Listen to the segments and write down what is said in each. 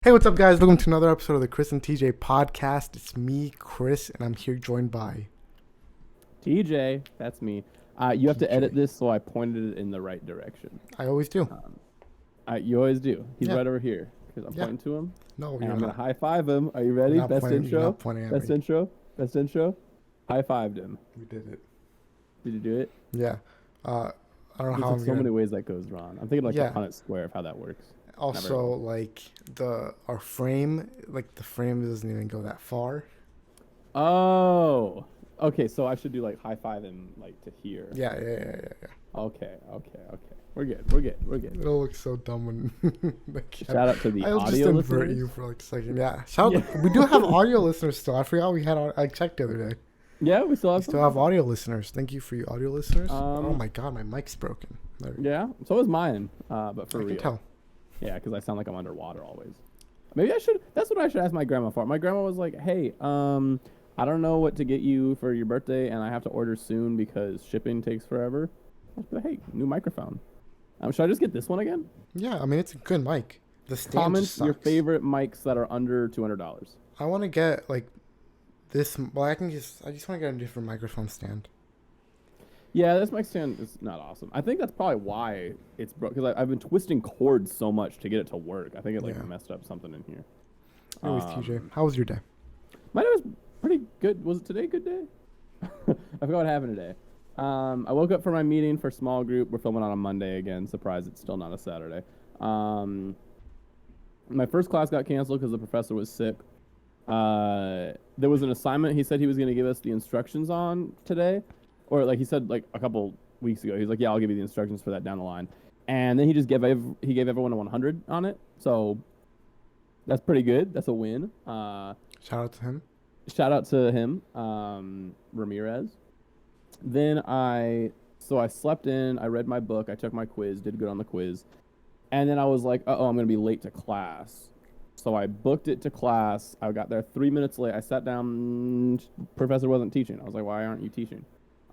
Hey, what's up, guys? Welcome to another episode of the Chris and TJ podcast. It's me, Chris, and I'm here joined by TJ. That's me. You have to TJ. edit this, so I pointed it in the right direction. I always do. You always do. He's Yeah. right over here because I'm Yeah. pointing to him. No, And you're I'm gonna not. high five him. Are you ready? You're not Best pointing- you're intro. not pointing at Best me. intro. Best intro. High fived him. We did it. Did you do it? Yeah. I don't know There's how like I'm so gonna. many ways that goes wrong. I'm thinking like Yeah. the Punnett Square of how that works. Also, like our frame, like the frame doesn't even go that far. Oh. Okay, so I should do like high five him like to here. Yeah. Okay. We're good. It'll look so dumb when. like, Shout out to the I'll just audio invert listeners. you for like a second. Yeah. Shout. We do have audio listeners still. I forgot we had. I checked the other day. Yeah, we still have We still have audio listeners. Thank you for you audio listeners. Oh my god, my mic's broken. There. Yeah, so is mine. But for I real. can tell. Yeah, because I sound like I'm underwater always. Maybe I should. That's what I should ask my grandma for. My grandma was like, "Hey, I don't know what to get you for your birthday, and I have to order soon because shipping takes forever." I was like, "Hey, new microphone. Should I just get this one again?" Yeah, I mean it's a good mic. The stand Comment just your sucks. favorite mics that are under $200. I want to get like this. Well, I just want to get a different microphone stand. Yeah, this mic stand is not awesome. I think that's probably why it's broke because I've been twisting cords so much to get it to work. I think it Yeah. messed up something in here. Anyways, TJ, how was your day? My day was pretty good. Was it today a good day? I forgot what happened today. I woke up for my meeting for small group. We're filming on a Monday again. Surprise, it's still not a Saturday. My first class got canceled because the professor was sick. There was an assignment he said he was going to give us the instructions on today. Or like he said like a couple weeks ago. He's like, yeah, I'll give you the instructions for that down the line. And then he just gave everyone a 100 on it. So that's pretty good. That's a win. Shout out to him. Shout out to him, Ramirez. Then I slept in, I read my book, I took my quiz, did good on the quiz. And then I was like, I'm going to be late to class. So I booked it to class. I got there 3 minutes late. I sat down, professor wasn't teaching. I was like, why aren't you teaching?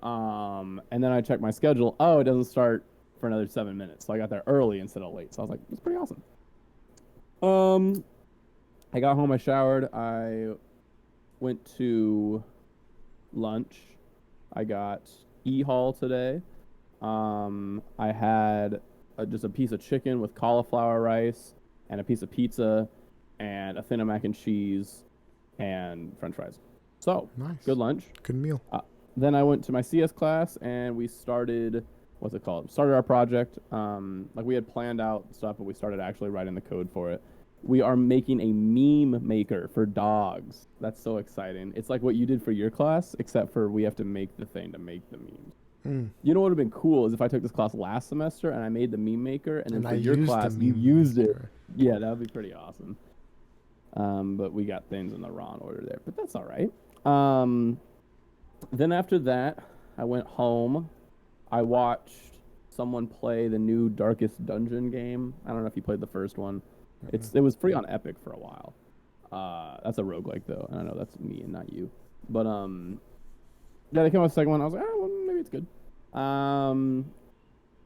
And then I checked my schedule. Oh, it doesn't start for another 7 minutes. So I got there early instead of late. So I was like, that's pretty awesome. I got home, I showered, I went to lunch. I got E-Haul today. I had just a piece of chicken with cauliflower rice and a piece of pizza and a thin of mac and cheese and french fries. So, Nice. good lunch. Good meal. Then I went to my CS class and we started, started our project. Like we had planned out stuff, but we started actually writing the code for it. We are making a meme maker for dogs. That's so exciting. It's like what you did for your class, except for we have to make the thing to make the memes. You know what would have been cool is if I took this class last semester and I made the meme maker, and then And for I your used the class you meme used it. maker. Yeah, that would be pretty awesome. But we got things in the wrong order there, but that's all right. Then after that, I went home. I watched someone play the new Darkest Dungeon game. I don't know if you played the first one. It was free on Epic for a while. That's a roguelike though, and I know that's me and not you. But yeah, they came out with the second one. I was like, well, maybe it's good.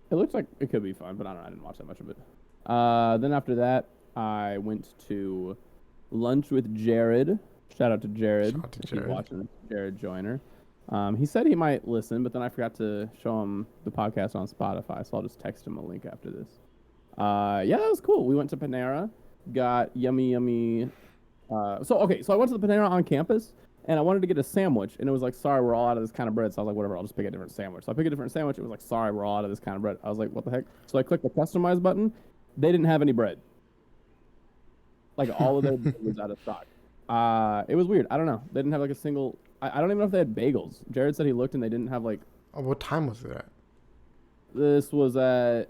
It looks like it could be fun, but I don't know. I didn't watch that much of it. Then after that, I went to lunch with Jared. Shout out to Jared. Shout out to If you're Jared. watching, Jared Joyner. He said he might listen, but then I forgot to show him the podcast on Spotify, so I'll just text him a link after this. Yeah, that was cool. We went to Panera, got yummy. So I went to the Panera on campus, and I wanted to get a sandwich, and it was like, sorry, we're all out of this kind of bread. So I was like, whatever, I'll just pick a different sandwich. So I picked a different sandwich. It was like, sorry, we're all out of this kind of bread. I was like, what the heck? So I clicked the customize button. They didn't have any bread. Like all of their bread was out of stock. It was weird. I don't know. They didn't have like a single. I don't even know if they had bagels. Jared said he looked and they didn't have like. Oh, what time was it at? This was at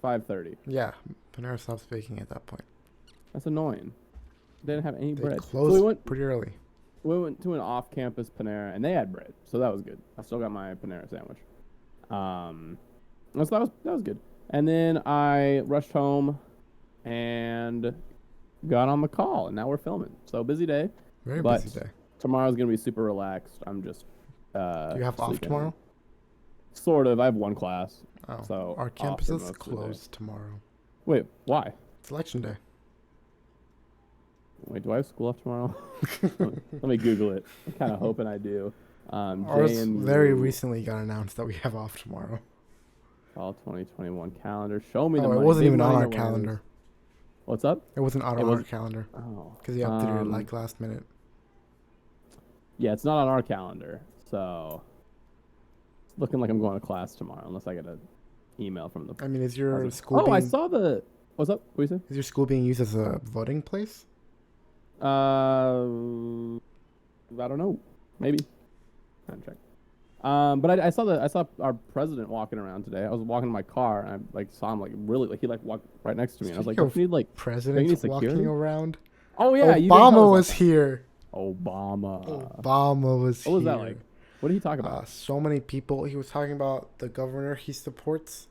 5:30. Yeah, Panera stops baking at that point. That's annoying. They didn't have any They bread. closed So we went pretty early. to an off-campus Panera and they had bread, so that was good. I still got my Panera sandwich. So that was good. And then I rushed home and got on the call, and now we're filming. So busy day. Very But busy day. tomorrow's gonna be super relaxed. I'm just. Do you have off sleeping. tomorrow? Sort of. I have one class. Oh, So our off campus for is most of the day. closed tomorrow. Wait, why? It's election day. Wait, do I have school off tomorrow? Let me Google it. I'm kind of hoping I do. Ours JMU very recently got announced that we have off tomorrow. fall 2021 calendar. Show me the Oh, it money. wasn't Big even on money our or winners. calendar. What's up? It wasn't on It our wasn't- calendar Oh, because you have to do it like last minute. yeah, it's not on our calendar, so it's looking like I'm going to class tomorrow unless I get an email from the. I mean, is your school? Oh, being, I saw the. What's up? What do you say? Is your school being used as a voting place? I don't know. Maybe. Time check. But I saw our president walking around today. I was walking in my car and I saw him really he walked right next to me. And I was like, Speaking "Don't you need like Presidents security?" walking around. Oh yeah, you didn't tell Obama us was about here. that. Obama. Obama was here. What was that like? What did he talk about? So many people. He was talking about the governor he supports.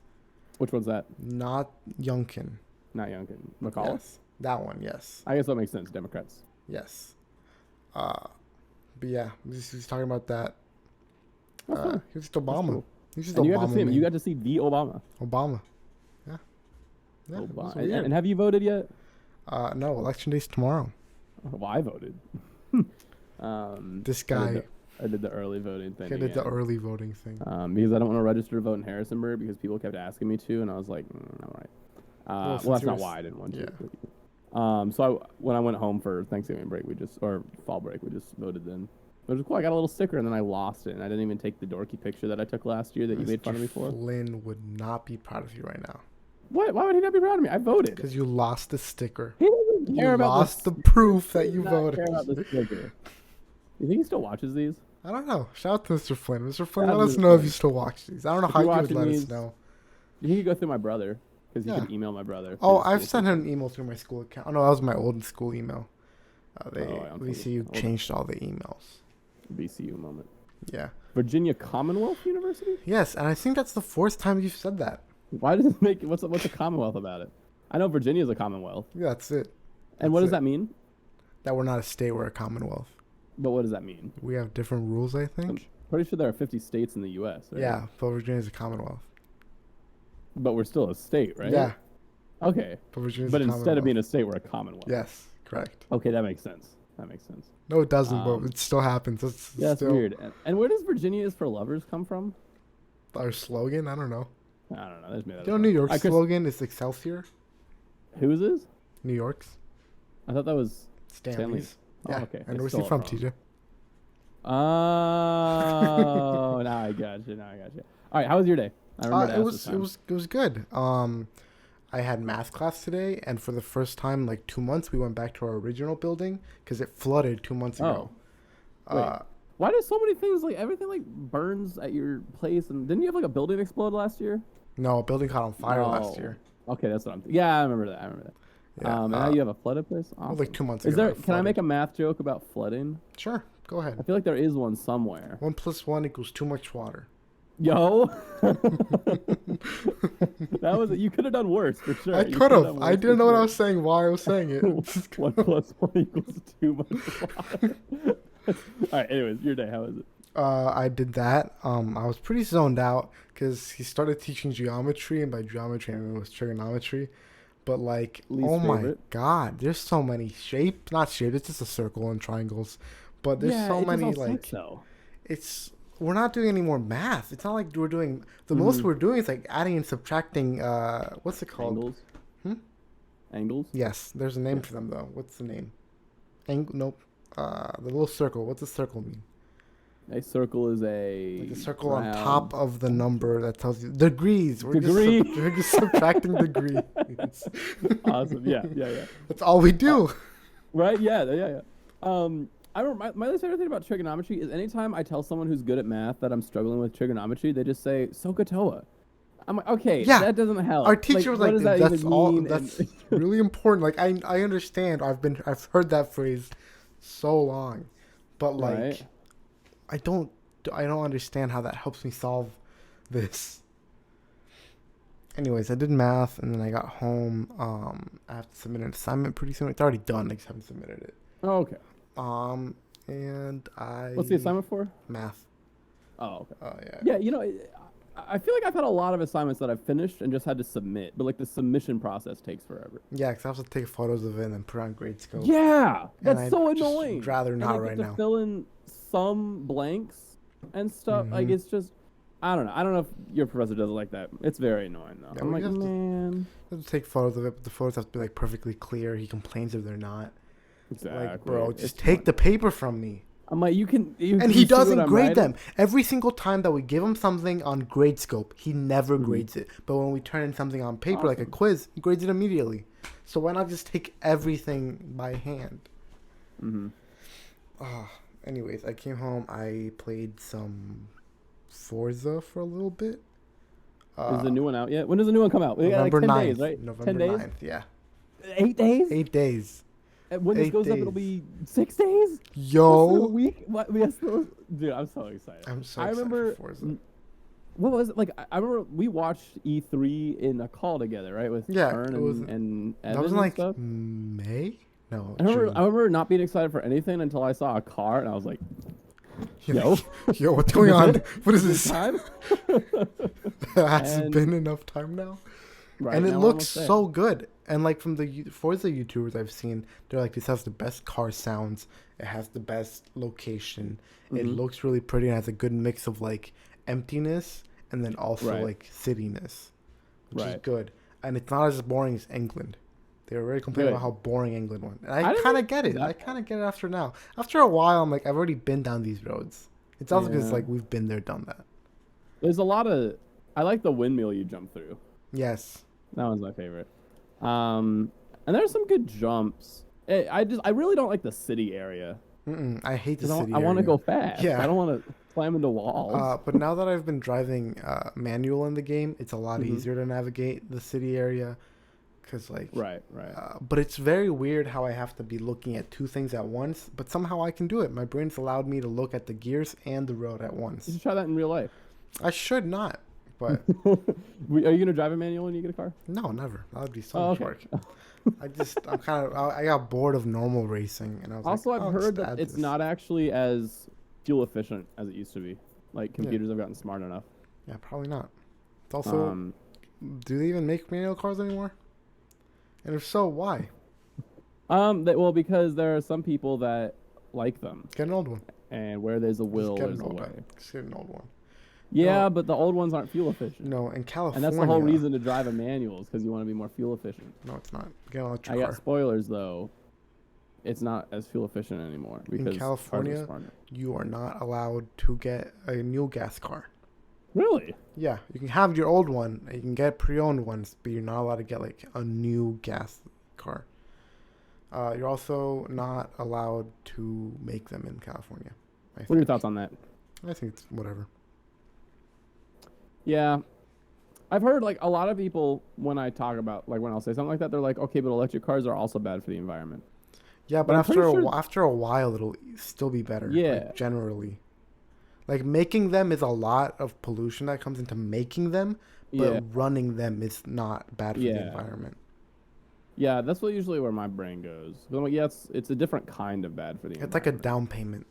Which one's that? Not Youngkin. Not Youngkin. McCall. Yes, that one. Yes. I guess that makes sense. Democrats. Yes. But yeah, he was talking about that. That's fine. He was just Obama. cool. He was just And Obama. you got to see him. man. You got to see the Obama. Obama. Yeah. Yeah. It was Obama. And, weird. and have you voted yet? No, election day's tomorrow. Well, I voted. This guy. I did the early voting thing. He did the again. early voting thing. Because I don't want to register to vote in Harrisonburg because people kept asking me to, and I was like, all right. Well, since that's you not were why I didn't want to. yeah. So when I went home for Thanksgiving break, or fall break, we just voted then. It was cool. I got a little sticker and then I lost it, and I didn't even take the dorky picture that I took last year that you made fun of me for. Flynn would not be proud of you right now. What? Why would he not be proud of me? I voted. Because you lost the sticker. He doesn't care You about lost this. the proof that He you does not voted. care about the sticker. You think he still watches these? I don't know. Shout out to Mr. Flynn. Mr. Flynn, Shout out let to us Mr. know if Flynn. you still watch these. I don't know If how you're you would watching let us these, know. You think you go through my brother because you Yeah. can email my brother. Oh, through I've school sent him system. an email through my school account. Oh, no, that was my old school email. I don't We think see you it- changed all the emails. VCU moment. Yeah. Virginia Commonwealth University? Yes, and I think that's the fourth time you've said that. Why does it make what's a Commonwealth about it? I know Virginia is a Commonwealth. Yeah, that's it. And what That's does it. that mean? That we're not a state, we're a commonwealth. But what does that mean? We have different rules, I I'm think. pretty sure there are 50 states in the U.S. Right? Yeah, but Virginia's a commonwealth. But we're still a state, right? Yeah, Okay. but Virginia's But a instead of being commonwealth. a state, we're a Commonwealth. Yes, correct. Okay, that makes sense. No, it doesn't, Um, but it still happens. It's Yeah, that's still weird. And where does Virginia is for lovers come from? our slogan. I don't know. I don't know. That's made that You know, up. New York's Chris, slogan is Excelsior. whose is? New York's. I thought that was Stanley's. Oh, Yeah. okay. And I where's stole he it from, wrong. TJ? Oh, now I got you. All right, how was your day? I remember to It ask was this it time. was good. I had math class today, and for the first time in like 2 months, we went back to our original building because it flooded 2 months ago. Wait. Why do so many things everything burns at your place? And didn't you have a building explode last year? No, a building caught on fire last No. year. Okay, that's what I'm. Yeah, I remember that. Yeah, And now you have a flooded place. well, Awesome. like 2 months Is ago. there? it Can I flooded. make a math joke about flooding? Sure, go I ahead. feel like there is one somewhere. 1 + 1 = too much water. Yo, that was it. You could have done worse for sure. I You could done have. worse I for didn't know what I sure. was saying. Why I was saying it. 1 + 1 = 2 much water. All right. Anyways, your day. How was it? I did that. I was pretty zoned out because he started teaching geometry, and by geometry I mean it was trigonometry. But like, Least oh my favorite? god, there's so many shapes. Not shapes. It's just a circle and triangles. But there's so many we're not doing any more math. It's not like we're doing the most we're doing is like adding and subtracting. What's it called? Angles. Hmm? Angles. Yes, there's a name for them though. What's the name? Nope. The little circle. What's a circle mean? A circle is a Like a circle on round- top of the number that tells you degrees. Degree. We're just subtracting degrees. Awesome. Yeah. That's all we do. Right? Yeah. I remember my least favorite thing about trigonometry is anytime I tell someone who's good at math that I'm struggling with trigonometry, they just say SoHo. I'm like, okay, Yeah. that doesn't help. Our teacher was what like, does that "That's even all. mean?" That's And- really important." Like I understand. I've heard that phrase so long, but like Right. I don't understand how that helps me solve this. Anyways, I did math, and then I got home. I have to submit an assignment pretty soon. It's already done. I just haven't submitted it. Oh, okay. And I. What's the assignment for? Math. Oh, okay. Oh yeah. Yeah, I feel like I've had a lot of assignments that I've finished and just had to submit, but like the submission process takes forever. Yeah, because I have to take photos of it and then put on Gradescope. Yeah, that's and so I'd annoying. Rather not and I right get to now. fill in some blanks and stuff. Like it's just, I don't know. I don't know if your professor does it like that. It's very annoying though. Yeah, I'm like, man. Have to take photos of it, but the photos have to be like perfectly clear. He complains if they're not. Exactly. Like, bro, just take the paper from me. I'm like, you can. And he doesn't grade them. Every single time that we give him something on Gradescope, he never grades it. But when we turn in something on paper, like a quiz, he grades it immediately. So why not just take everything by hand? Anyways, I came home. I played some Forza for a little bit. Is the new one out yet? When does the new one come out? We got like 10 days, right? November 10 days? 9th, yeah. 8 days? 8 days. And when this goes up, it'll be 6 days? Yo. A week? What? Dude, I'm so excited. I'm so excited. I remember, for Forza. What was it? Like, I remember we watched E3 in a call together, right? With Ern and Evan that was in like stuff. May? No. I remember not being excited for anything until I saw a car, and I was like, yo, what's going on? What is this? Time? Has it been enough time now? Right, and it looks so good. And like from the Forza YouTubers I've seen, they're like, this has the best car sounds. It has the best location. It looks really pretty and has a good mix of like emptiness and then also like cityness, which is good. And it's not as boring as England. They were very complaining about how boring England was. And I kind of get it. I kind of get it after now. After a while, I'm like, I've already been down these roads. It's also because like we've been there, done that. There's a lot of... I like the windmill you jump through. Yes. That one's my favorite. And there's some good jumps. I really don't like the city area. I hate the city area. I want to go fast. Yeah. I don't want to slam into walls. But now that I've been driving manual in the game, it's a lot easier to navigate the city area. Cause like right. But it's very weird how I have to be looking at two things at once. But somehow I can do it. My brain's allowed me to look at the gears and the road at once. You should try that in real life. I should not. But are you gonna drive a manual when you get a car? No, never. That would be so much work. I got bored of normal racing, and I was also I've heard that it's not actually as fuel efficient as it used to be. Like computers have gotten smart enough. Yeah, probably not. It's also, do they even make manual cars anymore? And if so, why? Well, because there are some people that like them. Get an old one. And where there's a will, there's a way. Just get an old one. Yeah, but the old ones aren't fuel efficient. No, in California. And that's the whole reason to drive a manual is because you want to be more fuel efficient. No, it's not. Get an electric car. I got spoilers, though. It's not as fuel efficient anymore. Because in California, you are not allowed to get a new gas car. Really? Yeah. You can have your old one. You can get pre-owned ones, but you're not allowed to get like a new gas car. You're also not allowed to make them in California. What are your thoughts on that? I think it's whatever. Yeah. I've heard like a lot of people when I talk about like when I'll say something like that, they're like, okay, but electric cars are also bad for the environment. Yeah, but after a while it'll still be better. Yeah. Like, generally. Like making them is a lot of pollution that comes into making them, but running them is not bad for the environment. Yeah, that's usually where my brain goes. But I'm like, yeah, it's a different kind of bad for the environment. It's like a down payment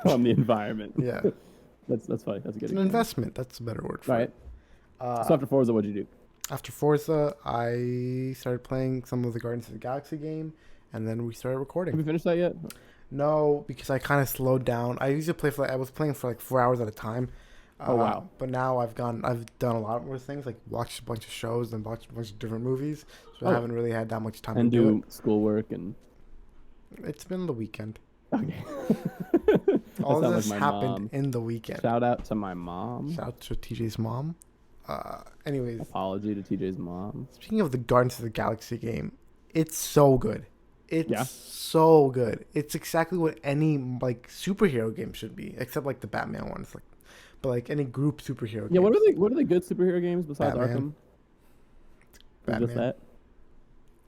on the environment. Yeah. That's funny. That's a good. It's an investment. That's a better word for it. So after Forza, what'd you do? After Forza, I started playing some of the Guardians of the Galaxy game, and then we started recording. Have you finished that yet? No, because I kind of slowed down. I used to play I was playing for like 4 hours at a time. Oh wow! But now I've done a lot more things, like watched a bunch of shows and watched a bunch of different movies. So I haven't really had that much time to do it. Schoolwork and. It's been the weekend. Okay. All this happened in the weekend. Shout out to my mom. Shout out to TJ's mom. Anyways. Apology to TJ's mom. Speaking of the Guardians of the Galaxy game, it's so good. It's so good. It's exactly what any like superhero game should be, except like the Batman ones, like, but like any group superhero. Yeah, games. What are the good superhero games besides Arkham? Batman. Just that.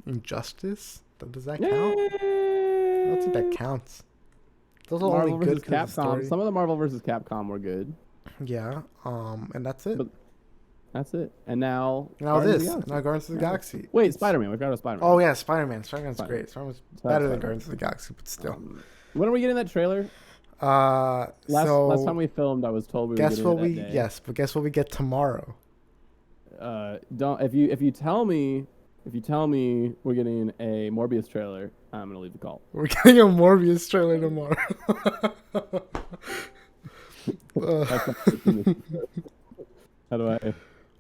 Injustice. Does that count? I don't think that counts. Those are Marvel only good Capcom. Some of the Marvel vs. Capcom were good. Yeah. And that's it. But that's it. And now Guardians of the Galaxy. Wait, Spider-Man. We got a Spider-Man. Oh yeah, Spider-Man. Spider-Man's great. Spider-Man's better than Guardians of the Galaxy, but still. When are we getting that trailer? Last time we filmed, I was told we were getting it that day. Yes, but guess what we get tomorrow? Don't if you tell me we're getting a Morbius trailer, I'm gonna leave the call. We're getting a Morbius trailer tomorrow. How do I?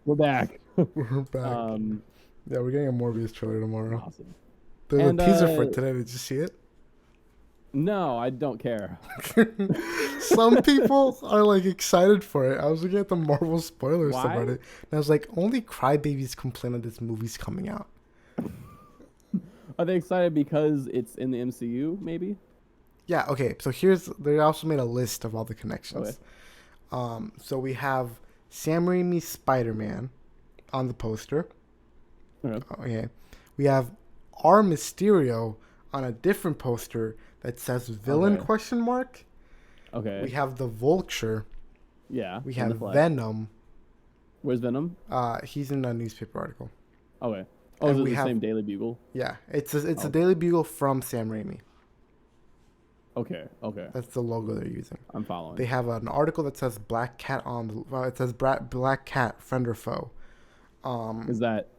We're back. We're back. Yeah, we're getting a Morbius trailer tomorrow. Awesome. There's a teaser for it today. Did you see it? No, I don't care. Some people are like excited for it. I was looking at the Marvel spoilers about it, and I was like, only crybabies complain that this movie's coming out. Are they excited because it's in the MCU? Maybe. Yeah. Okay. So they also made a list of all the connections. Okay. So we have Sam Raimi's Spider-Man on the poster. Okay. We have our Mysterio on a different poster that says villain question mark. Okay. We have the Vulture. Yeah. We have Venom. Where's Venom? He's in a newspaper article. Okay. Oh, is it the same Daily Bugle? Yeah. It's a Daily Bugle from Sam Raimi. Okay. That's the logo they're using. I'm following. They have an article that says Black Cat on the it says Black Cat, friend or foe. Is that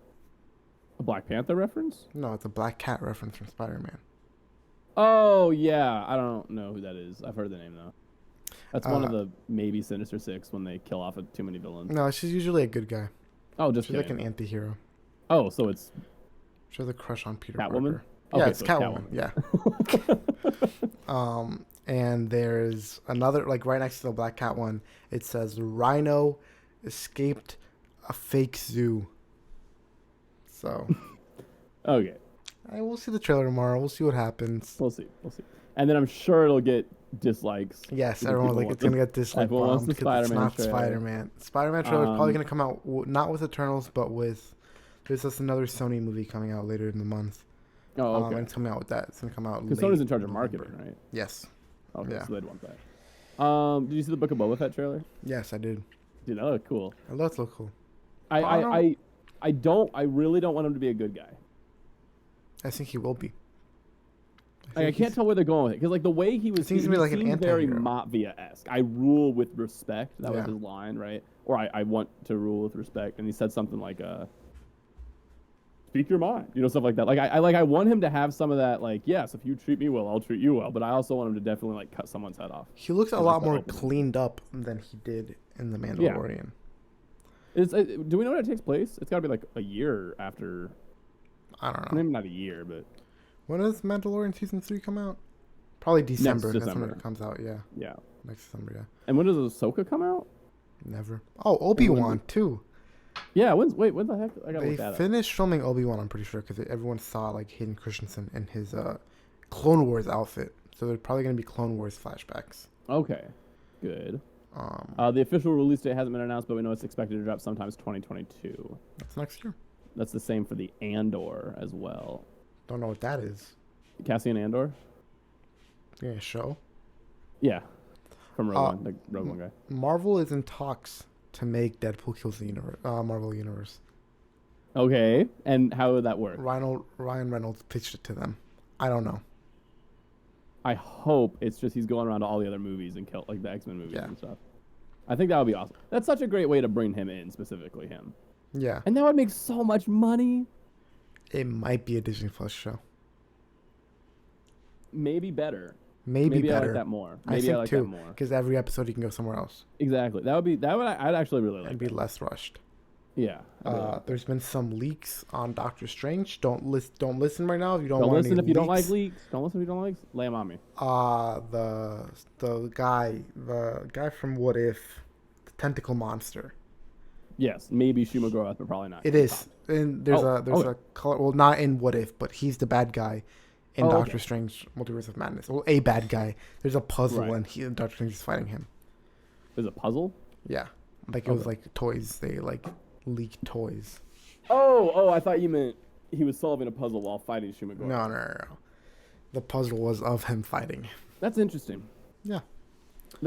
a Black Panther reference? No, it's a Black Cat reference from Spider-Man. Oh, yeah. I don't know who that is. I've heard the name, though. That's one of the maybe Sinister Six when they kill off too many villains. No, she's usually a good guy. Oh, just she's like an anti-hero. Oh, so it's... She has a crush on Peter Catwoman? Parker. Yeah, it's Catwoman. Yeah. And there's another, like right next to the Black Cat one, it says Rhino escaped a fake zoo. So... Okay. We'll see the trailer tomorrow. We'll see what happens. We'll see. And then I'm sure it'll get dislikes. Yes, everyone it's going to get disliked because it's not Spider-Man. Spider-Man trailer is probably going to come out not with Eternals, but with there's just another Sony movie coming out later in the month. Oh, okay. And it's coming out with that. It's going to come out because Sony's in charge of marketing, right? Yes. Okay, yeah. So they'd want that. Did you see the Book of Boba Fett trailer? Yes, I did. Dude, that looked cool. It does look cool. I really don't want him to be a good guy. I think he will be. I can't tell where they're going with it because, like, the way he was, he seemed like an very Matvia-esque. I rule with respect. That was his line, right? Or I want to rule with respect, and he said something like, "Speak your mind," stuff like that. Like, I want him to have some of that, like, yes, if you treat me well, I'll treat you well. But I also want him to definitely like cut someone's head off. He looks a lot more cleaned up than he did in The Mandalorian. Yeah. Do we know when it takes place? It's got to be like a year after. I don't know. Maybe not a year, but when does Mandalorian season 3 come out? Probably December. Next That's when it comes out. Yeah. Yeah. Next December. Yeah. And when does Ahsoka come out? Never. Oh, Obi-Wan too. Yeah. When the heck? I gotta look that up. They finished filming Obi-Wan. I'm pretty sure because everyone saw like Hayden Christensen in his Clone Wars outfit. So they're probably gonna be Clone Wars flashbacks. Okay. Good. The official release date hasn't been announced, but we know it's expected to drop sometime 2022. That's next year. That's the same for the Andor as well. Don't know what that is. Cassian Andor? Yeah, a show? Yeah. From Rogue One, the Rogue One guy. Marvel is in talks to make Deadpool kills the Marvel Universe. Okay. And how would that work? Ryan Reynolds pitched it to them. I don't know. I hope it's just he's going around to all the other movies and kill like the X-Men movies and stuff. I think that would be awesome. That's such a great way to bring him in, specifically him. Yeah. And that would make so much money. It might be a Disney Plus show. Maybe better. Maybe better. I like that more. Maybe I like that more. Because every episode you can go somewhere else. Exactly. I'd actually really like. It'd be less rushed. Yeah. There's been some leaks on Doctor Strange. Don't listen right now if you don't. Don't want listen any if you leaks. don't like leaks. Don't listen if you don't like. Lay them on me. The guy from What If, the tentacle monster. Yes, maybe Shuma Gorath, but probably not. It is. And there's a color. Well, not in What If, but he's the bad guy in Doctor Strange: Multiverse of Madness. Well, a bad guy. There's a puzzle, and Doctor Strange is fighting him. There's a puzzle. Yeah, like it was like toys. They like leaked toys. Oh! I thought you meant he was solving a puzzle while fighting Shuma Gorath. No. The puzzle was of him fighting. That's interesting. Yeah.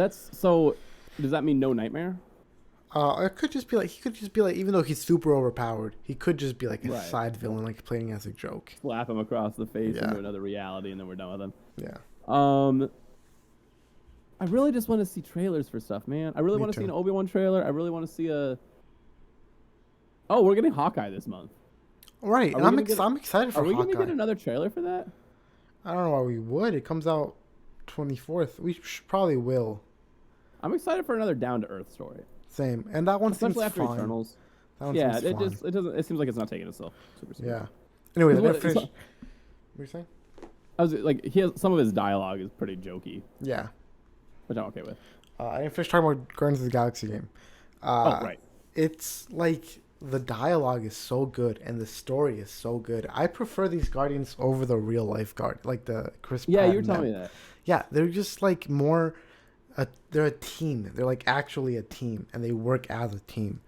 So. Does that mean no Nightmare? It could just be like even though he's super overpowered, he could just be like a side villain, like playing as a joke. Slap him across the face into another reality, and then we're done with him. Yeah. I really just want to see trailers for stuff, man. I really want to see an Obi-Wan trailer. I really want to see a. Oh, we're getting Hawkeye this month. Right, and I'm excited for Hawkeye. Are we going to get another trailer for that? I don't know why we would. It comes out 24th. We probably will. I'm excited for another down-to-earth story. Same, and that one especially seems after fun. Eternals. That one yeah, seems it doesn't. It seems like it's not taking itself super seriously. Yeah. Anyway, what were you saying? I was like, some of his dialogue is pretty jokey. Yeah, which I'm okay with. I didn't finish talking about Guardians of the Galaxy game. Right. It's like the dialogue is so good and the story is so good. I prefer these Guardians over the real life like the Chris. Yeah, you were telling me that. Yeah, they're just like more. They're a team. They're like actually a team, and they work as a team.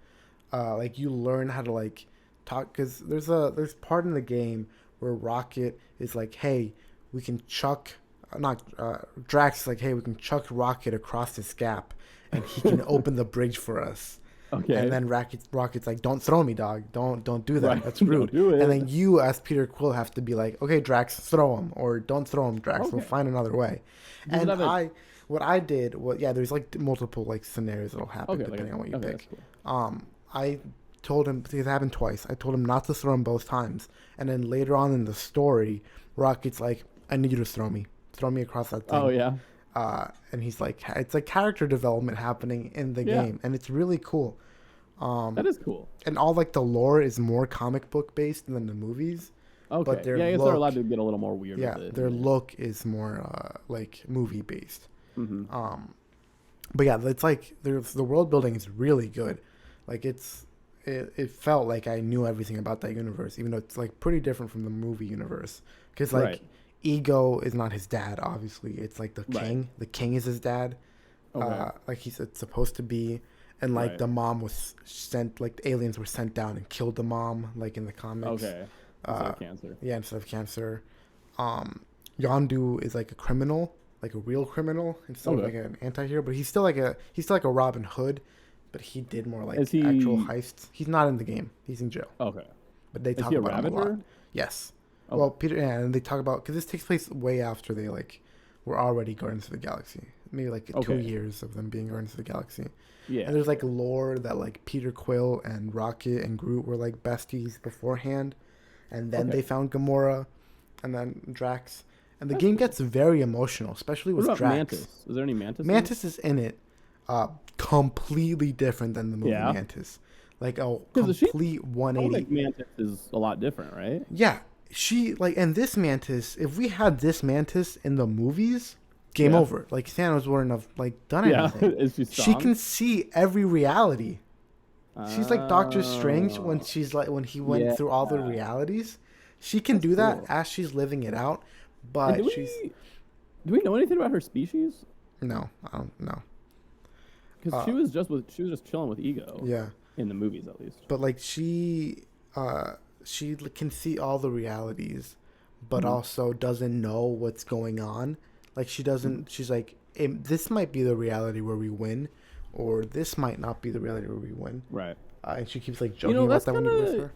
Like you learn how to like talk, because there's part in the game where Rocket is like, hey, we can chuck. Drax is like, hey, we can chuck Rocket across this gap, and he can open the bridge for us. Okay. And then Rocket's like, don't throw me, dog. Don't do that. Right. That's rude. Don't do it. And then you, as Peter Quill, have to be like, okay, Drax, throw him, or don't throw him, Drax. Okay. We'll find another way. What I did was, there's like multiple like scenarios that'll happen depending on what you pick. Cool. I told him, because it happened twice. I told him not to throw him both times, and then later on in the story, Rocket's like, I need you to throw me across that thing. Oh yeah. And he's like, it's like character development happening in the game, and it's really cool. That is cool. And all like the lore is more comic book based than the movies. Okay. But I guess they're allowed to get a little more weird. Yeah, with it. Their look is more like movie based. Mm-hmm. But yeah, it's like the world building is really good. Like it felt like I knew everything about that universe, even though it's like pretty different from the movie universe. Because like Ego is not his dad, obviously. It's like the king. Right. The king is his dad. Okay. Like it's supposed to be. And like the mom was sent, like the aliens were sent down and killed the mom, like in the comics. Okay. Instead of cancer. Yeah, instead of cancer. Yondu is like a criminal, like a real criminal, instead of like an anti-hero. But he's still like a Robin Hood, but he did more like actual heists. He's not in the game. He's in jail. Okay. But they talk about him a lot. Yes. Oh. Well, Peter, and they talk about, because this takes place way after they like were already Guardians of the Galaxy. Maybe like 2 years of them being Guardians of the Galaxy. Yeah. And there's like lore that like Peter Quill and Rocket and Groot were like besties beforehand, and then they found Gamora, and then Drax. And the game gets very emotional, especially with Drax. Mantis? Is there any Mantis? Mantis is in it. Completely different than the movie Mantis. Like a complete 180. I think Mantis is a lot different, right? Yeah. She like, and this Mantis, if we had this Mantis in the movies, game over. Like Thanos wouldn't have like done anything. Is she can see every reality. She's like Doctor Strange when he went through all the realities. She can do that as she's living it out. But do we know anything about her species? No, I don't know. Because she was just chilling with Ego. Yeah. In the movies, at least. But like she can see all the realities, but also doesn't know what's going on. Like she doesn't. She's like, this might be the reality where we win, or this might not be the reality where we win. Right. And she keeps like joking about that when you're with her.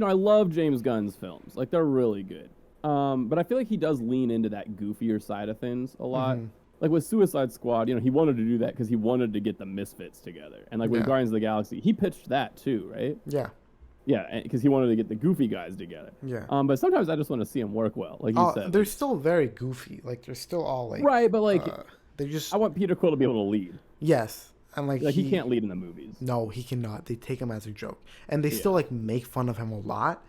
I love James Gunn's films. Like they're really good. But I feel like he does lean into that goofier side of things a lot. Mm-hmm. Like with Suicide Squad, he wanted to do that because he wanted to get the Misfits together. And like with Guardians of the Galaxy, he pitched that too, right? Yeah. Yeah, because he wanted to get the goofy guys together. Yeah. But sometimes I just want to see them work well, like you said. They're still very goofy. Like they're still all like right, but like they just. I want Peter Quill to be able to lead. Yes, and like he can't lead in the movies. No, he cannot. They take him as a joke, and they still like make fun of him a lot.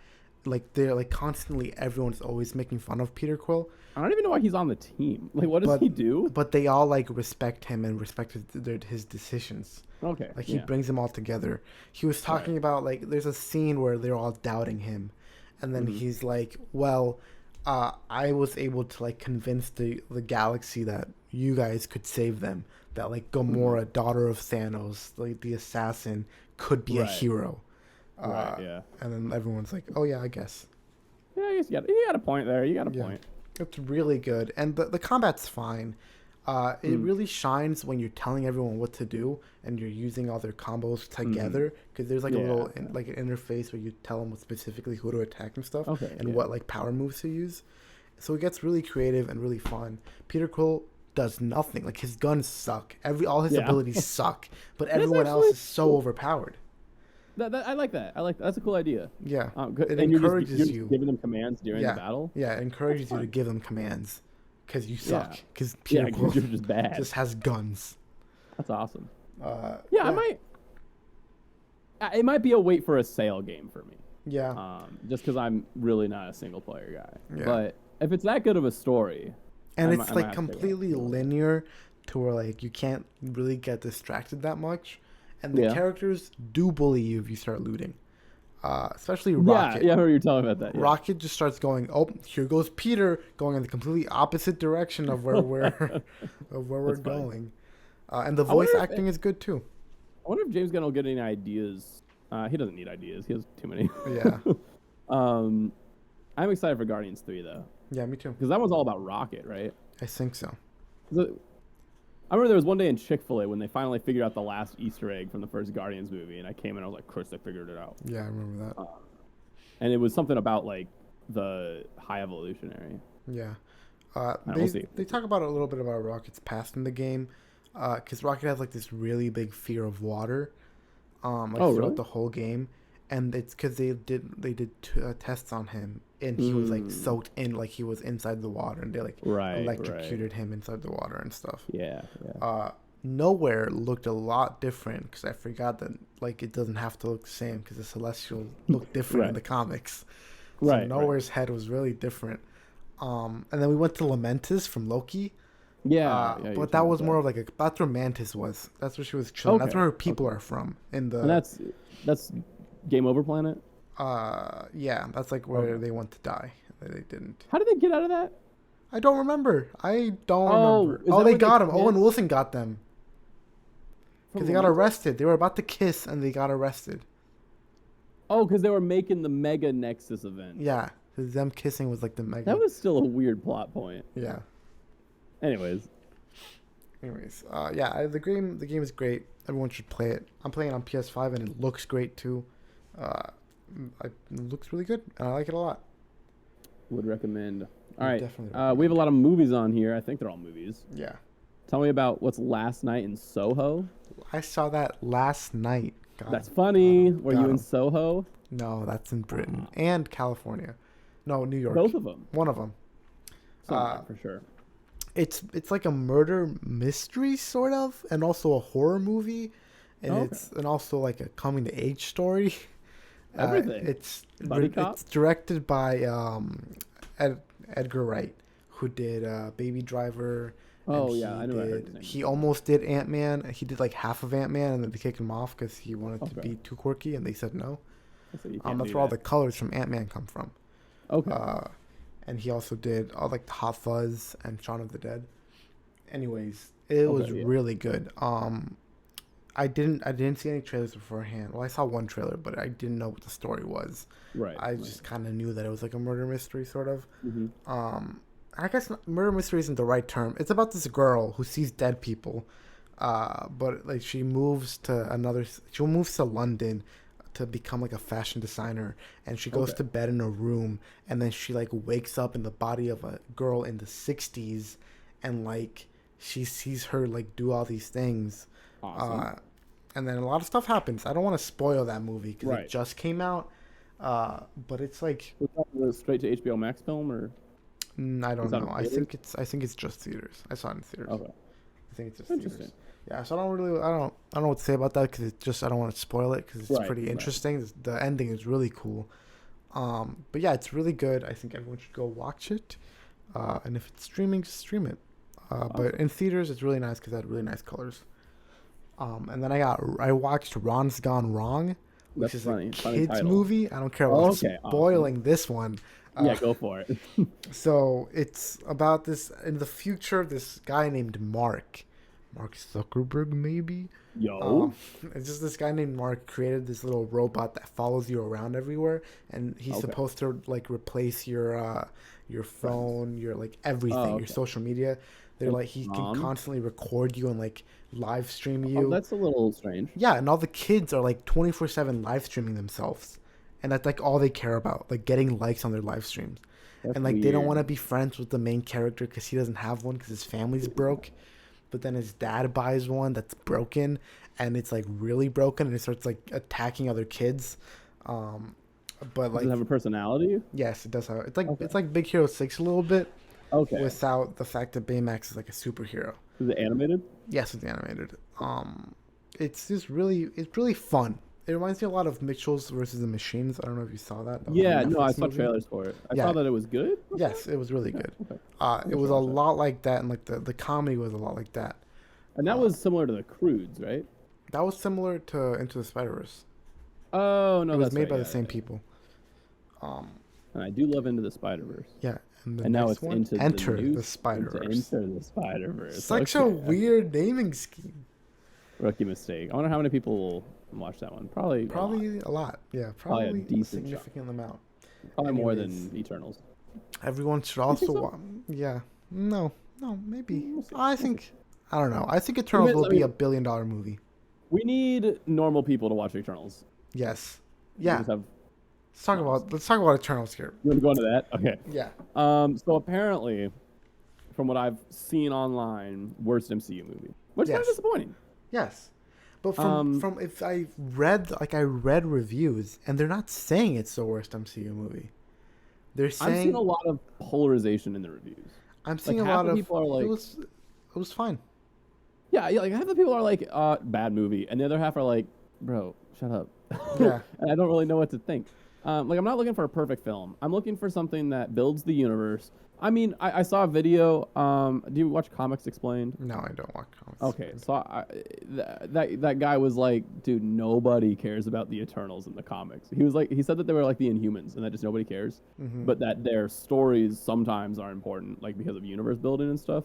Like they're like constantly, everyone's always making fun of Peter Quill. I don't even know why he's on the team. Like, what does he do? But they all like respect him and respect his decisions. Okay. Like he brings them all together. He was talking about like there's a scene where they're all doubting him, and then he's like, "Well, I was able to like convince the galaxy that you guys could save them. That like Gamora, daughter of Thanos, like the assassin, could be a hero." And then everyone's like, "Oh yeah, I guess." Yeah, I guess you got a point there. You got a point. It's really good, and the combat's fine. It really shines when you're telling everyone what to do and you're using all their combos together, because there's like a little like an interface where you tell them specifically who to attack and stuff, and what like power moves to use. So it gets really creative and really fun. Peter Quill does nothing. Like his guns suck. All his Yeah. abilities suck, but everyone else is so overpowered. I like that. That's a cool idea. Yeah, it and encourages you're just giving them commands during the Yeah, battle. yeah, it encourages you to give them commands because you suck. Because Yeah, Peter Quill you're just bad. just has guns. That's awesome. Yeah, I might. It might be a wait for a sale game for me. Yeah. Just because I'm really not a single player guy. Yeah. But if it's that good of a story, and it's like completely linear, to where like you can't really get distracted that much, and the characters do bully you if you start looting. Especially Rocket. Yeah, I heard you telling about that. Yeah. Rocket just starts going, oh, here goes Peter, going in the completely opposite direction of where we're going. And the voice acting is good too. I wonder if James Gunn will get any ideas. He doesn't need ideas. He has too many. Yeah. I'm excited for Guardians 3 though. Yeah, me too. Because that one's all about Rocket, right? I think so. I remember there was one day in Chick-fil-A when they finally figured out the last Easter egg from the first Guardians movie, and I came in and I was like, Chris, they figured it out. Yeah, I remember that. And it was something about like the High Evolutionary. Yeah. We'll see. They talk about a little bit about Rocket's past in the game, because Rocket has like this really big fear of water, throughout the whole game, and it's because they did tests on him, and he was like soaked in, like he was inside the water, and they like electrocuted him inside the water and stuff. Yeah. Nowhere looked a lot different, because I forgot that like it doesn't have to look the same, because the Celestials look different in the comics. So Nowhere's head was really different. And then we went to Lamentis from Loki. But that was more of like that's where Mantis was. That's where she was chilling. Okay. That's where her people are from. And that's Game Over Planet. Yeah, that's like where they went to die. They didn't. How did they get out of that? I don't remember. Remember. Oh, they got him. Owen Wilson got them. Because they got arrested. They were about to kiss and they got arrested. Oh, because they were making the Mega Nexus event. Yeah, because them kissing was like the Mega. That was still a weird plot point. Yeah. Anyways, the game is great. Everyone should play it. I'm playing it on PS5 and it looks great too. It looks really good and I like it a lot. Would recommend. All right, we have a lot of movies on here. I think they're all movies. Yeah. Tell me about what's Last Night in Soho. I saw that last night. God. That's funny. Were you in Soho? No, that's in Britain and California. No, New York. Both of them. One of them. For sure. It's like a murder mystery sort of, and also a horror movie, and and also like a coming to age story. Everything. It's directed by Edgar Wright, who did Baby Driver. Oh yeah, I know. I heard his name. He almost did Ant-Man. He did like half of Ant-Man, and then they kicked him off because he wanted to be too quirky, and they said no. So that's where all the colors from Ant-Man come from. Okay. And he also did all like the Hot Fuzz and Shaun of the Dead. Anyways, it was really good. I didn't see any trailers beforehand. Well, I saw one trailer, but I didn't know what the story was. I just kind of knew that it was like a murder mystery sort of. Mm-hmm. I guess murder mystery isn't the right term. It's about this girl who sees dead people, but like she moves to London to become like a fashion designer, and she goes to bed in a room, and then she like wakes up in the body of a girl in the 60s, and like she sees her like do all these things. Awesome. And then a lot of stuff happens. I don't want to spoil that movie because it just came out, but it's like was that straight to HBO Max film or I don't know. I think it's just theaters. I saw it in theaters. Okay. I think it's just theaters. Yeah, so I don't know what to say about that because I don't want to spoil it because it's pretty interesting. The ending is really cool. But yeah, it's really good. I think everyone should go watch it. And if it's streaming, just stream it. But in theaters, it's really nice because it had really nice colors. And then I watched Ron's Gone Wrong, which is a kids movie. I don't care about spoiling this one. Yeah, go for it. So it's about this in the future. This guy named Mark Zuckerberg, maybe. It's just this guy named Mark created this little robot that follows you around everywhere, and he's supposed to like replace your phone, your like everything, your social media. They're like he can constantly record you and like live stream you. Oh, that's a little strange. Yeah, and all the kids are like 24/7 live streaming themselves, and that's like all they care about, like getting likes on their live streams. and like they don't want to be friends with the main character because he doesn't have one because his family's broke. But then his dad buys one that's broken, and it's like really broken, and it starts like attacking other kids. But like, does it have a personality? Yes, it does have. It's like Big Hero 6 a little bit. Okay. Without the fact that Baymax is like a superhero. Is it animated? Yes, it's animated. It's just it's really fun. It reminds me a lot of Mitchell's versus the Machines. I don't know if you saw that. Yeah, no, I saw trailers for it. I saw that it was good. Yes, it was really good. Okay. It was a lot like that, and like the comedy was a lot like that. And that was similar to the Croods, right? That was similar to Into the Spider-Verse. Oh no, it was made by the same people. And I do love Into the Spider-Verse. Yeah, and now it's Enter the Spider-Verse. Enter the Spider-Verse. Such a weird naming scheme. Rookie mistake. I wonder how many people will watch that one. Probably a lot. Yeah, probably a significant amount. Probably more than Eternals. Everyone should also watch. Yeah, no, maybe. I don't know. I think Eternals will be a $1 billion movie. We need normal people to watch Eternals. Yes. Yeah. Let's talk about Eternals here. You want to go into that? Okay. Yeah. So apparently, from what I've seen online, worst MCU movie, which is kind of disappointing. Yes. But from if I read reviews, and they're not saying it's the worst MCU movie. They're saying I'm seeing a lot of polarization in the reviews. I'm seeing a lot of people are like it was fine. Yeah, like half the people are like bad movie, and the other half are like, bro, shut up. Yeah. And I don't really know what to think. Like I'm not looking for a perfect film. I'm looking for something that builds the universe. I mean, I saw a video. Do you watch Comics Explained? No, I don't watch Comics. Okay, so that guy was like, dude, nobody cares about the Eternals in the comics. He said that they were like the Inhumans, and that just nobody cares. Mm-hmm. But that their stories sometimes are important, like because of universe building and stuff.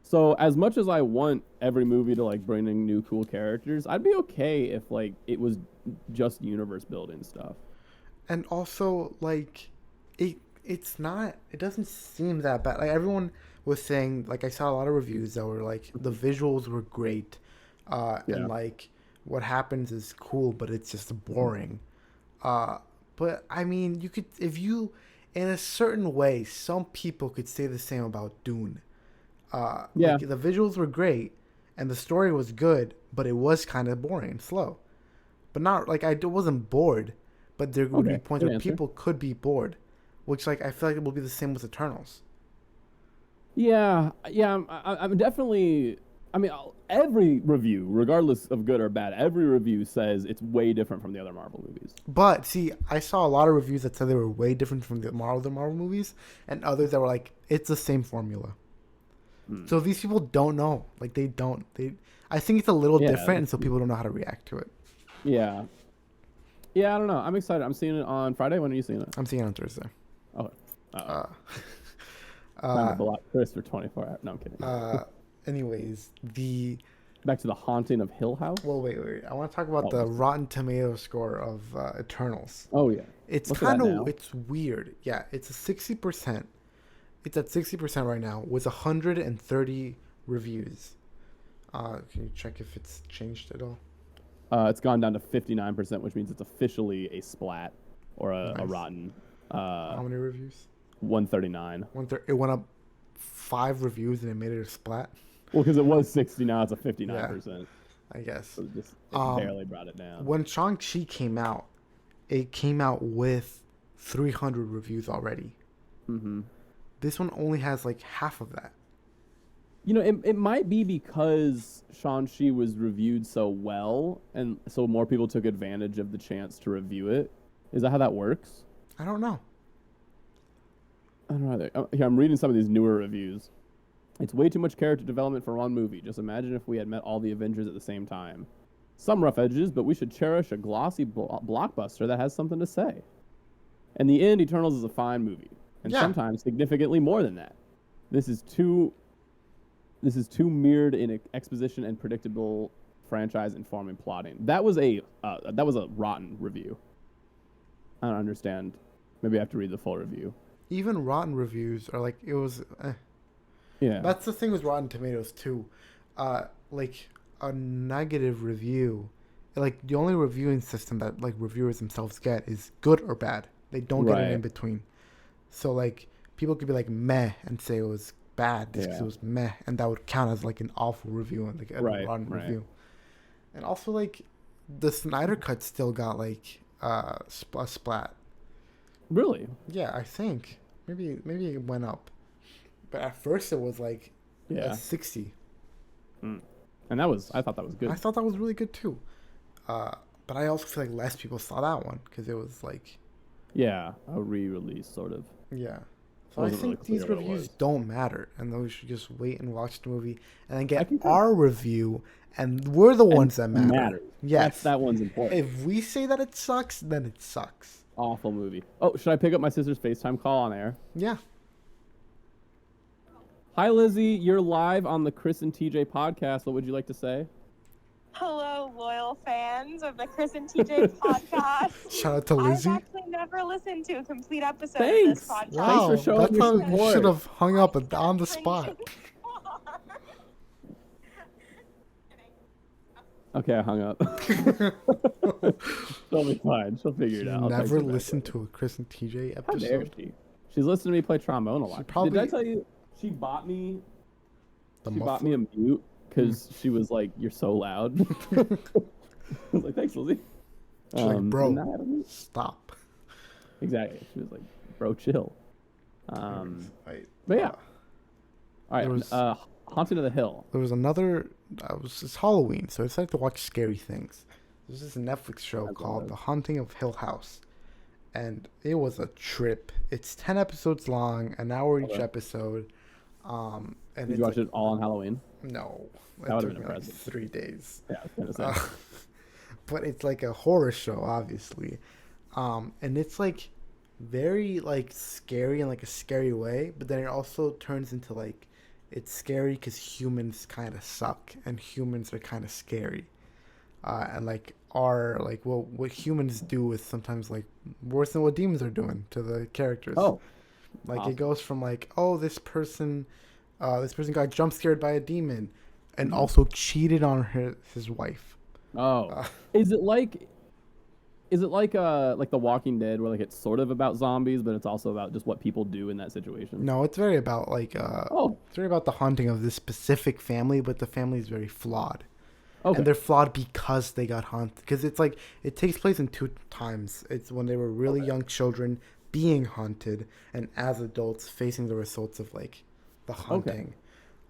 So as much as I want every movie to like bring in new cool characters, I'd be okay if like it was just universe building stuff. And also like it doesn't seem that bad. Like everyone was saying, like I saw a lot of reviews that were like the visuals were great, and like what happens is cool, but it's just boring. But I mean, you could in a certain way, some people could say the same about Dune. Like the visuals were great, and the story was good, but it was kind of boring and slow. But not like I wasn't bored, but there would be points where people could be bored. Which, like, I feel like it will be the same with Eternals. Yeah, I'm definitely... I mean, every review, regardless of good or bad, every review says it's way different from the other Marvel movies. But, see, I saw a lot of reviews that said they were way different from the Marvel movies, and others that were like, it's the same formula. So these people don't know. Like, they don't. I think it's a little different, and so people don't know how to react to it. Yeah. Yeah, I don't know. I'm excited. I'm seeing it on Friday. When are you seeing it? I'm seeing it on Thursday. Okay. Trying to block Chris for 24 hours. No, I'm kidding. Anyways, back to the Haunting of Hill House. Well, wait. I want to talk about the Rotten Tomato score of Eternals. Oh yeah. It's weird. Yeah, it's 60%. It's at 60% right now with 130 reviews. Can you check if it's changed at all? It's gone down to 59%, which means it's officially a splat or a rotten. How many reviews? 139. It went up 5 reviews and it made it a splat. Well, because it was 60, now it's a 59%. Yeah, I guess. So it barely brought it down. When Shang-Chi came out, it came out with 300 reviews already. Mm-hmm. This one only has like half of that. You know, it might be because Shang-Chi was reviewed so well, and so more people took advantage of the chance to review it. Is that how that works? I don't know. I don't know either. Here, I'm reading some of these newer reviews. It's way too much character development for one movie. Just imagine if we had met all the Avengers at the same time. Some rough edges, but we should cherish a glossy blockbuster that has something to say. In the end, Eternals is a fine movie, and sometimes significantly more than that. This is too mirrored in exposition and predictable franchise informing plotting. That was a rotten review. I don't understand. Maybe I have to read the full review. Even rotten reviews are like, it was... Yeah. That's the thing with Rotten Tomatoes, too. Like, a negative review... Like, the only reviewing system that, like, reviewers themselves get is good or bad. They don't get an in-between. So, like, people could be like meh and say it was bad just because it was meh, and that would count as like an awful review and like a rotten review. And also like the Snyder Cut still got like a splat. Really? Yeah, I think maybe it went up, but at first it was like a 60. And I thought that was good. I thought that was really good too. But I also feel like less people saw that one because it was like a re-release sort of. Yeah. So I think these reviews don't matter, and those should just wait and watch the movie and then get our review, and we're the ones that matter. Yes, that one's important. If we say that it sucks, then it sucks. Awful movie. Oh, should I pick up my sister's FaceTime call on air? Yeah. Hi, Lizzie. You're live on the Chris and TJ podcast. What would you like to say? Hello, loyal fans of the Chris and TJ podcast. Shout out to Lizzie. I've actually never listened to a complete episode of this podcast. Wow, thanks for showing that's how you should have hung up on the spot. Okay, I hung up. She'll be fine. She'll figure it out. Never listened to a Chris and TJ episode. How dare she? She's listened to me play trombone a lot. Did I tell you she bought me? Bought me a mute because she was like, "You're so loud." I was like, "Thanks, Lizzie." She's like, "Bro, stop." Exactly. She was like, "Bro, chill." But yeah. All right. Haunting of the Hill. There was another. It's Halloween, so I decided to watch scary things. There's this Netflix show called The Hunting of Hill House, and it was a trip. It's 10 episodes long, an hour each episode. And did you watch it all on Halloween? No, that would have been like 3 days. Yeah, I was gonna say. But it's like a horror show, obviously, and it's like very like scary in like a scary way, but then it also turns into like it's scary because humans kind of suck and humans are kind of scary, and like what humans do is sometimes like worse than what demons are doing to the characters. It goes from like, oh, this person got jump scared by a demon and also cheated on his wife. Is it like The Walking Dead, where like it's sort of about zombies, but it's also about just what people do in that situation? No, it's very about like it's very about the haunting of this specific family, but the family is very flawed. And they're flawed because they got haunted. Because it's like it takes place in 2 times. It's when they were really young children being haunted, and as adults facing the results of like the haunting.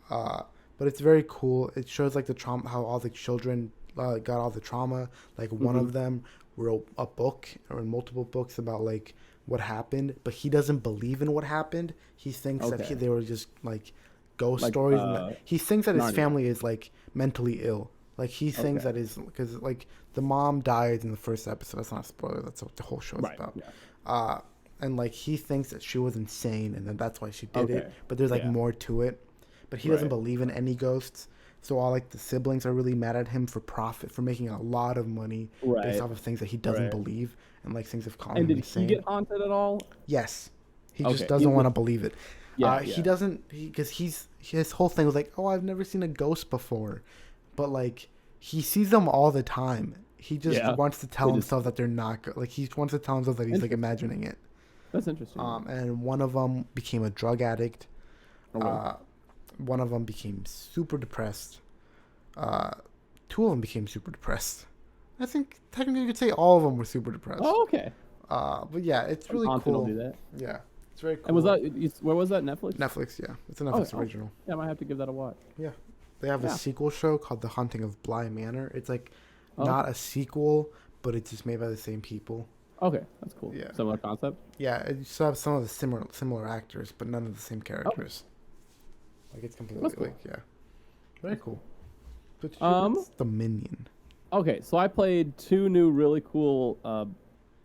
But it's very cool. It shows like the trauma, how all the children got all the trauma. Like one of them wrote a book or multiple books about like what happened, but he doesn't believe in what happened. He thinks that they were just like ghost stories. He thinks that his family is like mentally ill. Like he thinks that is because like the mom died in the first episode. That's not a spoiler. That's what the whole show is about. Yeah. And like he thinks that she was insane, and then that's why she did it. But there's like more to it. But he doesn't believe in any ghosts. So all like the siblings are really mad at him for making a lot of money based off of things that he doesn't believe, and like things have calmed him insane. And did he get haunted at all? Yes. He just doesn't want to believe it. He doesn't, because his whole thing was like, oh, I've never seen a ghost before. But like he sees them all the time. He just wants to tell himself that they're not good. Like he wants to tell himself that he's like imagining it. That's interesting. And one of them became a drug addict. One of them became super depressed. 2 of them became super depressed. I think technically you could say all of them were super depressed. Oh, okay. But yeah, it's really cool. Will do that. Yeah, it's very cool. And where was that? Netflix? Netflix, yeah. It's a Netflix original. Yeah, I might have to give that a watch. Yeah. They have a sequel show called The Hunting of Bly Manor. It's like not a sequel, but it's just made by the same people. Okay, that's cool. Yeah. Similar concept? Yeah, it still have some of the similar actors, but none of the same characters. Like it's completely cool. Very cool. But the Minion. Okay, so I played 2 new really cool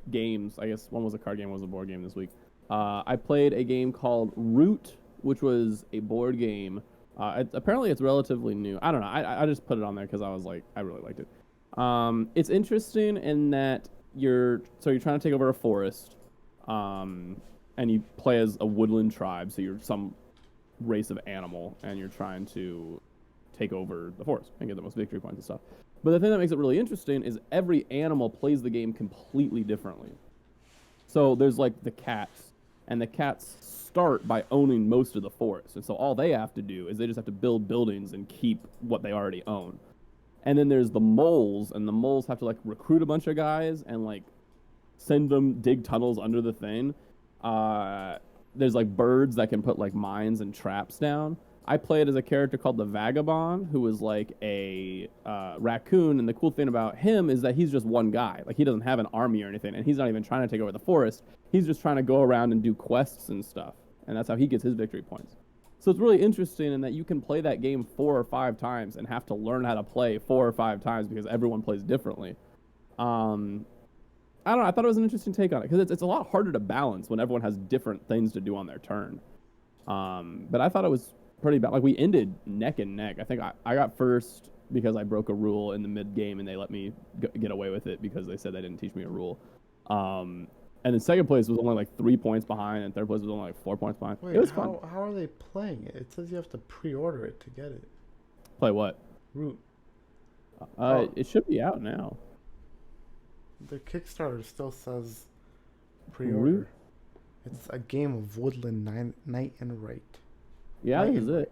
games. I guess one was a card game, one was a board game this week. I played a game called Root, which was a board game. Apparently it's relatively new. I don't know. I just put it on there because I was like, I really liked it. It's interesting in that you're trying to take over a forest, and you play as a woodland tribe. So you're some race of animal, and you're trying to take over the forest and get the most victory points and stuff. But the thing that makes it really interesting is every animal plays the game completely differently. So there's like the cats, and the cats start by owning most of the forest. And so all they have to do is they just have to build buildings and keep what they already own. And then there's the moles, and the moles have to like recruit a bunch of guys and like send them dig tunnels under the thing. There's like birds that can put like mines and traps down. I played as a character called the Vagabond, who was like a raccoon, and the cool thing about him is that he's just one guy. Like, he doesn't have an army or anything, and he's not even trying to take over the forest. He's just trying to go around and do quests and stuff, and that's how he gets his victory points. So it's really interesting in that you can play that game 4 or 5 times and have to learn how to play 4 or 5 times because everyone plays differently. I don't know. I thought it was an interesting take on it because it's a lot harder to balance when everyone has different things to do on their turn. But I thought it was pretty bad. Like, we ended neck and neck. I think I got first because I broke a rule in the mid game and they let me get away with it because they said they didn't teach me a rule. And then second place was only like 3 points behind, and third place was only like 4 points behind. Wait, it was fun. How are they playing it? It says you have to pre-order it to get it. Play what? Root. It should be out now. The Kickstarter still says pre-order. Root? It's a game of woodland knight and right. Yeah, this is it.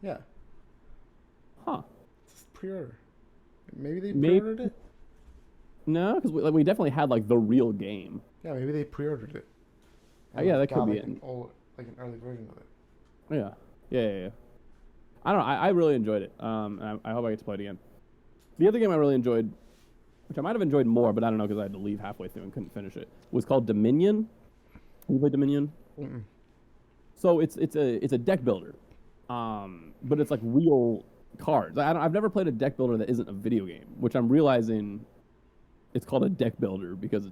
Yeah. Huh. It's pre-order. Maybe they pre-ordered it? No, because we definitely had like the real game. Yeah, maybe they pre-ordered it. Yeah, that could be it. An early version of it. Yeah. I don't know. I really enjoyed it. And I hope I get to play it again. The other game I really enjoyed, which I might have enjoyed more, but I don't know because I had to leave halfway through and couldn't finish it, was called Dominion. Have you played Dominion? Mm-mm. So it's a deck builder, but it's like real cards. I've never played a deck builder that isn't a video game, which I'm realizing it's called a deck builder because,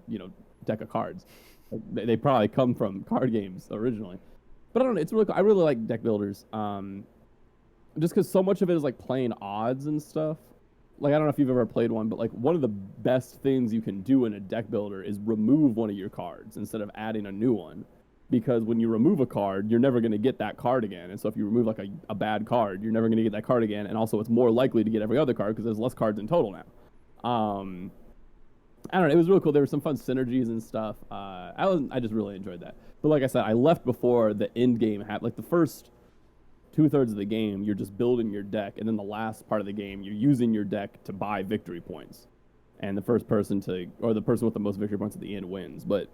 deck of cards. Like, they probably come from card games originally. But I don't know. It's really cool. I really like deck builders. Just because so much of it is like playing odds and stuff. Like, I don't know if you've ever played one, but like one of the best things you can do in a deck builder is remove one of your cards instead of adding a new one. Because when you remove a card, you're never going to get that card again. And so if you remove like a bad card, you're never going to get that card again. And also it's more likely to get every other card because there's less cards in total now. I don't know. It was really cool. There were some fun synergies and stuff. I just really enjoyed that. But like I said, I left before the end game happened. Like the first 2/3 of the game, you're just building your deck, and then the last part of the game, you're using your deck to buy victory points. And the first person or the person with the most victory points at the end wins. But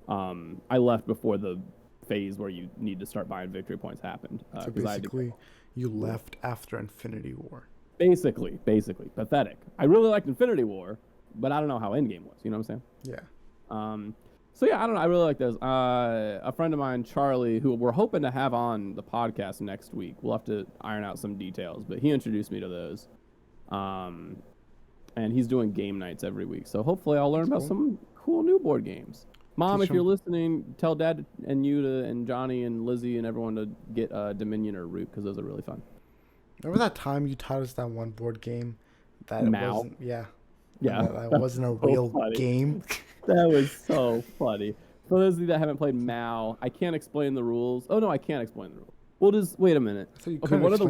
I left before the phase where you need to start buying victory points happened. So basically, you left after Infinity War. Basically. Pathetic. I really liked Infinity War, but I don't know how Endgame was. You know what I'm saying? Yeah. So yeah, I don't know. I really like those. A friend of mine, Charlie, who we're hoping to have on the podcast next week. We'll have to iron out some details, but he introduced me to those. And he's doing game nights every week. So hopefully I'll learn about some cool new board games. Mom, if you're listening, tell Dad and you and Johnny and Lizzie and everyone to get Dominion or Root because those are really fun. Remember that time you taught us that one board game that Mal? wasn't? Yeah. Yeah. That wasn't a real game. That was so funny. For those of you that haven't played Mao, I can't explain the rules. Oh no, I can't explain the rules. Well, just wait a minute. So Okay, one of the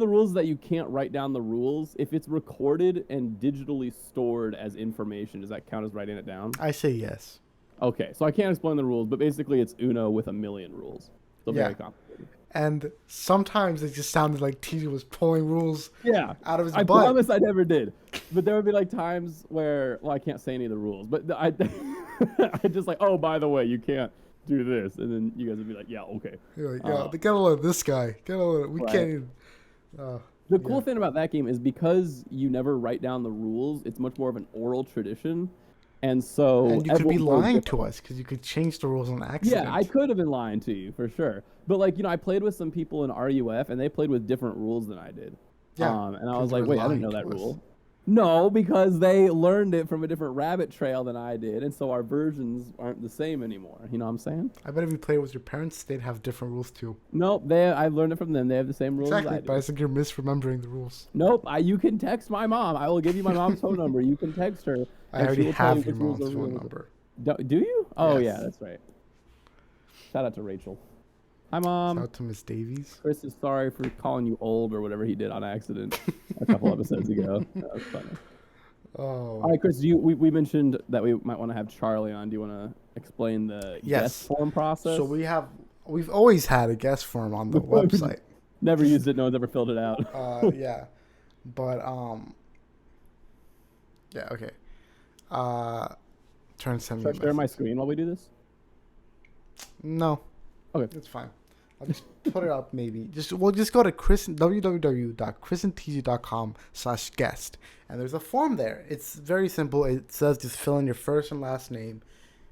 rules is that you can't write down the rules. If it's recorded and digitally stored as information, does that count as writing it down? I say yes. Okay, so I can't explain the rules, but basically it's Uno with a million rules. So very complicated. And sometimes it just sounded like TJ was pulling rules out of his butt. I promise I never did. But there would be like times where, I can't say any of the rules, but I just like, oh, by the way, you can't do this. And then you guys would be like, yeah, okay. You're like, they gotta let this guy. We can't even. The cool thing about that game is because you never write down the rules, it's much more of an oral tradition. And you could be lying to us because you could change the rules on accident. Yeah, I could have been lying to you for sure. But I played with some people in RUF and they played with different rules than I did. Yeah. And I was like, wait, I didn't know that rule. No, because they learned it from a different rabbit trail than I did, and so our versions aren't the same anymore. You know what I'm saying? I bet if you played with your parents, they'd have different rules too. Nope, I learned it from them. They have the same rules as I do. But I think you're misremembering the rules. Nope, you can text my mom. I will give you my mom's phone number. You can text her. I already have your mom's phone number. Do you? Oh, yes. Yeah, that's right. Shout out to Rachel. Hi, Mom. Shout out to Miss Davies. Chris is sorry for calling you old or whatever he did on accident a couple episodes ago. That was funny. All right, Chris. We mentioned that we might want to have Charlie on. Do you want to explain the guest form process? So we've always had a guest form on the website. Never used it. No one's ever filled it out. Yeah, but yeah, okay. Turn send me. Should I share my screen while we do this? No. Okay, it's fine. I'll just put it up maybe. We'll just go to www.chrisandtj.com/guest, and there's a form there. It's very simple. It says just fill in your first and last name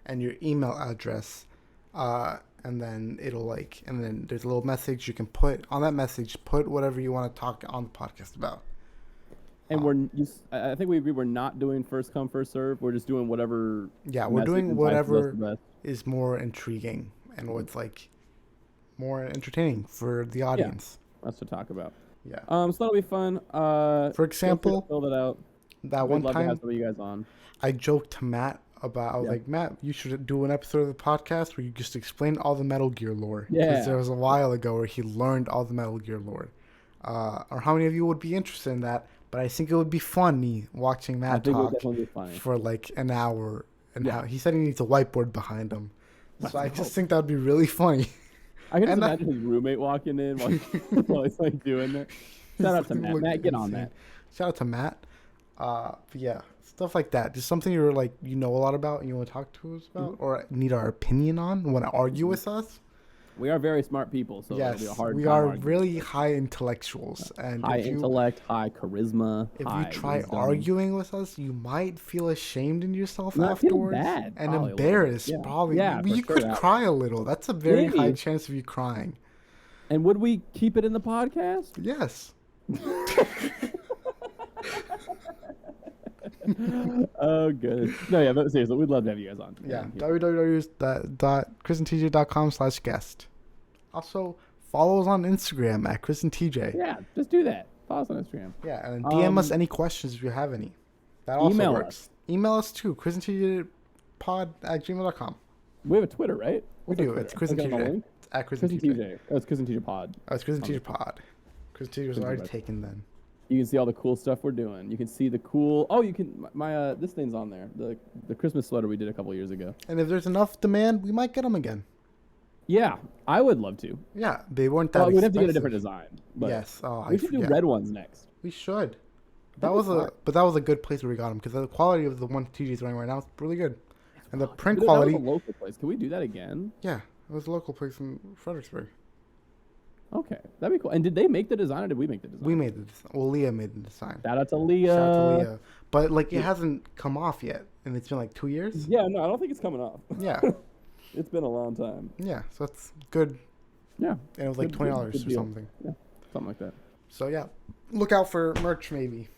and your email address, and then and then there's a little message you can put on that message. Put whatever you want to talk on the podcast about. And I think we agree we're not doing first come first serve. We're just doing whatever. Yeah, we're doing whatever is more intriguing and what's more entertaining for the audience. Yeah, us to talk about. Yeah. So that'll be fun. For example, fill that out. That one time, time, to have some of you guys on. I joked to Matt about, I was like, Matt, you should do an episode of the podcast where you just explain all the Metal Gear lore. Yeah. Because there was a while ago where he learned all the Metal Gear lore. Or how many of you would be interested in that? But I think it would be funny watching Matt talk for an hour. And he said he needs a whiteboard behind him. So I just think that would be really funny. I can just imagine his roommate walking in while he's doing that. Shout out to Matt. Matt, get on that. Shout out to Matt. But yeah, stuff like that. Just something you're you know a lot about and you want to talk to us about or need our opinion on, want to argue with us. We are very smart people, so yes, it'll be a hard we time are arguing. really high intellectuals. And high intellect, high charisma. If you try arguing with us, you might feel ashamed in yourself Not afterwards. Bad, and embarrassed, probably. Yeah, you could cry a little. That's a very high chance of you crying. And would we keep it in the podcast? Yes. Oh, good. No, yeah, but seriously, we'd love to have you guys on. Yeah, www.chrisandtj.com/guest. Also, follow us on Instagram at chrisandtj. Yeah, just do that. Follow us on Instagram. Yeah, and then DM us any questions if you have any. That also works. Email us too, chrisandtjpod@gmail.com. We have a Twitter, right? We do. It's chrisandtj. It's at chrisandtj. Oh, it's chrisandtj pod. Oh, it's chrisandtj pod. chrisandtj was already taken then. You can see all the cool stuff we're doing. You can see the cool. Oh, you can. My this thing's on there. The Christmas sweater we did a couple years ago. And if there's enough demand, we might get them again. Yeah, I would love to. Yeah, they weren't that. We'd have to get a different design. But yes. Oh, we should do red ones next. We should. That was a good place where we got them because the quality of the one TJ's wearing right now is really good, and the print quality. That was a local place. Can we do that again? Yeah, it was a local place in Fredericksburg. Okay, that'd be cool. And did they make the design or did we make the design? We made the design. Well, Leah made the design. Shout out to Leah. But it hasn't come off yet, and it's been 2 years. Yeah, no, I don't think it's coming off. Yeah. It's been a long time. Yeah, so that's good. Yeah. And it was $20 or something. Yeah, something like that. So yeah, look out for merch maybe.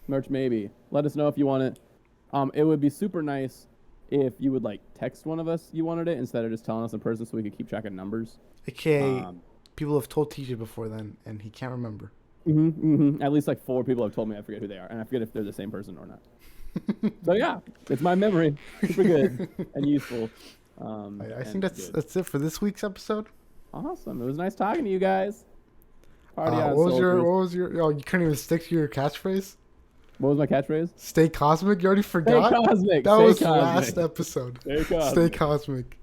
Merch maybe. Let us know if you want it. It would be super nice if you would text one of us you wanted it instead of just telling us in person so we could keep track of numbers. Okay. People have told TJ before then, and he can't remember. At least 4 people have told me. I forget who they are, and I forget if they're the same person or not. So yeah, it's my memory. Super good and useful. I think that's it for this week's episode. Awesome. It was nice talking to you guys. What was your? Oh, you couldn't even stick to your catchphrase. What was my catchphrase? Stay cosmic. You already forgot. Stay cosmic. That was the last episode. Stay cosmic. Stay cosmic.